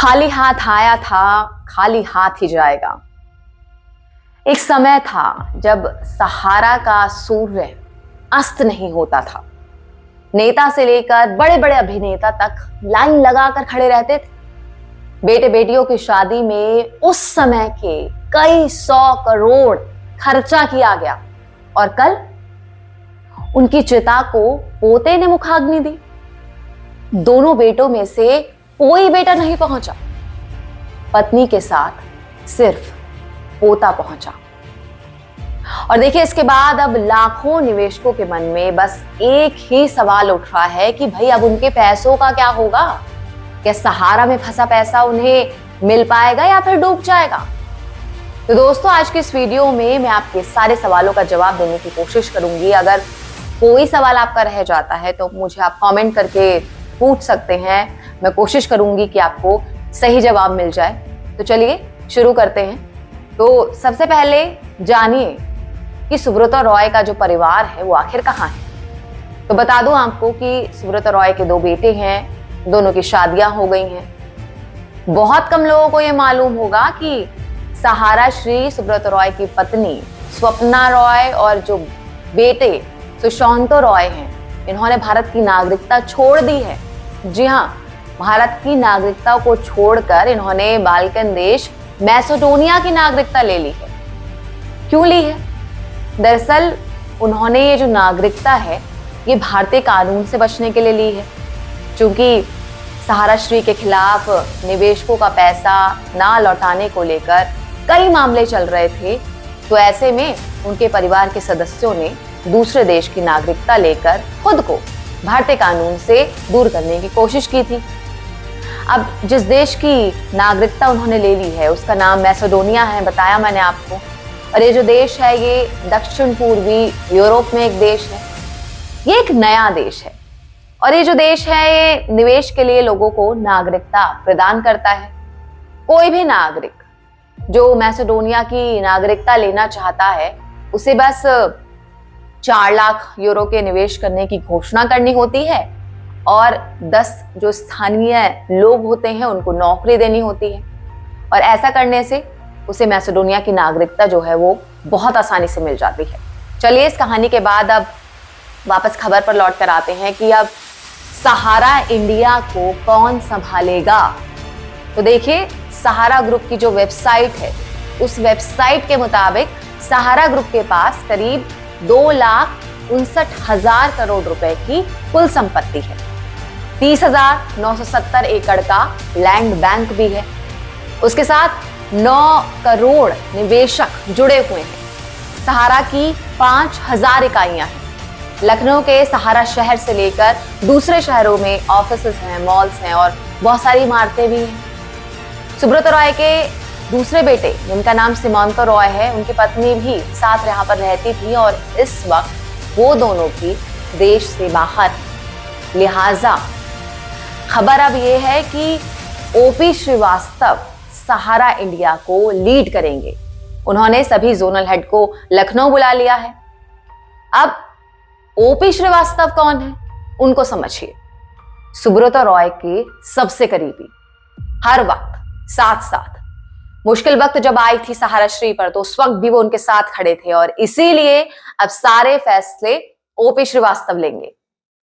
खाली हाथ आया था, खाली हाथ ही जाएगा। एक समय था जब सहारा का सूर्य अस्त नहीं होता था। नेता से लेकर बड़े बड़े अभिनेता तक लाइन लगाकर खड़े रहते थे। बेटे बेटियों की शादी में उस समय के कई 100 करोड़ खर्चा किया गया और कल उनकी चिता को पोते ने मुखाग्नि दी। दोनों बेटों में से कोई बेटा नहीं पहुंचा, पत्नी के साथ सिर्फ पोता पहुंचा। और देखिए, इसके बाद अब लाखों निवेशकों के मन में बस एक ही सवाल उठ रहा है कि भाई अब उनके पैसों का क्या होगा? क्या सहारा में फंसा पैसा उन्हें मिल पाएगा या फिर डूब जाएगा? तो दोस्तों, आज की इस वीडियो में मैं आपके सारे सवालों का जवाब देने की कोशिश करूंगी। अगर कोई सवाल आपका रह जाता है तो मुझे आप कमेंट करके पूछ सकते हैं। मैं कोशिश करूंगी कि आपको सही जवाब मिल जाए। तो चलिए शुरू करते हैं। तो सबसे पहले जानिए कि सुब्रता रॉय का जो परिवार है वो आखिर कहाँ है। तो बता दूं आपको कि सुब्रता रॉय के 2 बेटे हैं, दोनों की शादियां हो गई हैं। बहुत कम लोगों को ये मालूम होगा कि सहारा श्री सुब्रता रॉय की पत्नी स्वप्ना रॉय और जो बेटे सुशांत रॉय हैं, इन्होंने भारत की नागरिकता छोड़ दी है। जी हाँ, भारत की नागरिकता को छोड़कर इन्होंने बाल्कन देश मैसेडोनिया की नागरिकता ले ली है। क्यों ली है? दरअसल उन्होंने ये जो नागरिकता है ये भारतीय कानून से बचने के लिए ली है। क्योंकि सहारा श्री के खिलाफ निवेशकों का पैसा ना लौटाने को लेकर कई मामले चल रहे थे, तो ऐसे में उनके परिवार के सदस्यों ने दूसरे देश की नागरिकता लेकर खुद को भारतीय कानून से दूर करने की कोशिश की थी। अब जिस देश की नागरिकता उन्होंने ले ली है उसका नाम मैसेडोनिया है, बताया मैंने आपको। और ये जो देश है ये दक्षिण पूर्वी यूरोप में एक देश है। ये एक नया देश है और ये जो देश है ये निवेश के लिए लोगों को नागरिकता प्रदान करता है। कोई भी नागरिक जो मैसेडोनिया की नागरिकता लेना चाहता है उसे बस 4 लाख यूरो के निवेश करने की घोषणा करनी होती है और 10 जो स्थानीय लोग होते हैं उनको नौकरी देनी होती है। और ऐसा करने से उसे मैसेडोनिया की नागरिकता जो है वो बहुत आसानी से मिल जाती है। चलिए, इस कहानी के बाद अब वापस खबर पर लौट कर आते हैं कि अब सहारा इंडिया को कौन संभालेगा। तो देखिए, सहारा ग्रुप की जो वेबसाइट है उस वेबसाइट के मुताबिक सहारा ग्रुप के पास करीब 2,59,000 करोड़ रुपए की कुल संपत्ति है। 30,970 एकड़ का लैंड बैंक भी है। उसके साथ 9 करोड़ निवेशक जुड़े हुए हैं। सहारा की 5,000 इकाइयां हैं। लखनऊ के सहारा शहर से लेकर दूसरे शहरों में ऑफिसेज हैं, मॉल्स हैं और बहुत सारी इमारतें भी हैं। सुब्रता रॉय के दूसरे बेटे जिनका नाम सीमांत रॉय है, उनकी पत्नी भी साथ यहाँ पर रहती थी और इस वक्त वो दोनों भी देश से बाहर। लिहाजा खबर अब ये है कि ओपी श्रीवास्तव सहारा इंडिया को लीड करेंगे। उन्होंने सभी जोनल हेड को लखनऊ बुला लिया है। अब ओपी श्रीवास्तव कौन है उनको समझिए। सुब्रता रॉय के सबसे करीबी, हर वक्त साथ साथ। मुश्किल वक्त जब आई थी सहारा श्री पर तो उस वक्त भी वो उनके साथ खड़े थे और इसीलिए अब सारे फैसले ओपी श्रीवास्तव लेंगे।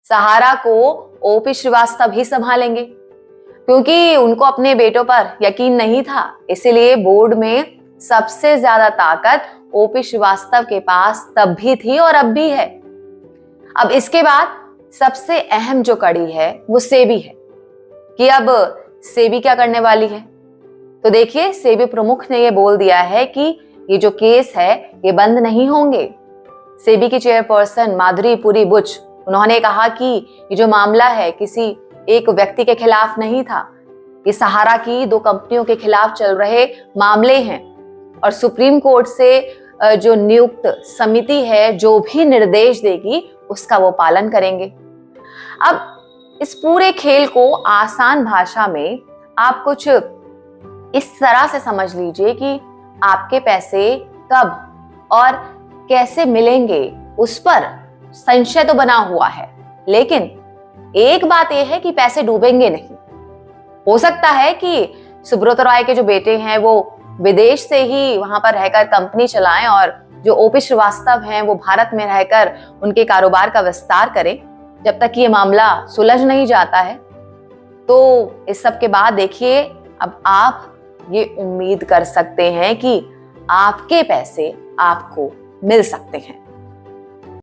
सहारा को ओपी श्रीवास्तव ही संभालेंगे क्योंकि उनको अपने बेटों पर यकीन नहीं था। इसीलिए बोर्ड में सबसे ज्यादा ताकत ओपी श्रीवास्तव के पास तब भी थी और अब भी है। अब इसके बाद सबसे अहम जो कड़ी है वो सेबी है कि अब सेबी क्या करने वाली है। तो देखिए, सेबी प्रमुख ने ये बोल दिया है कि ये जो केस है ये बंद नहीं होंगे। सेबी की चेयरपर्सन माधुरी पुरी बुच, उन्होंने कहा कि ये जो मामला है किसी एक व्यक्ति के खिलाफ नहीं था, ये सहारा की 2 कंपनियों के खिलाफ चल रहे मामले हैं और सुप्रीम कोर्ट से जो नियुक्त समिति है जो भी निर्देश देगी उसका वो पालन करेंगे। अब इस पूरे खेल को आसान भाषा में आप कुछ इस तरह से समझ लीजिए कि आपके पैसे कब और कैसे मिलेंगे उस पर संशय तो बना हुआ है, लेकिन एक बात यह है कि पैसे डूबेंगे नहीं। हो सकता है कि सुब्रत रॉय के जो बेटे हैं वो विदेश से ही वहां पर रहकर कंपनी चलाएं और जो ओपी श्रीवास्तव हैं वो भारत में रहकर उनके कारोबार का विस्तार करें, जब तक ये मामला सुलझ नहीं जाता है। तो इस सब के बाद देखिए, अब आप ये उम्मीद कर सकते हैं कि आपके पैसे आपको मिल सकते हैं।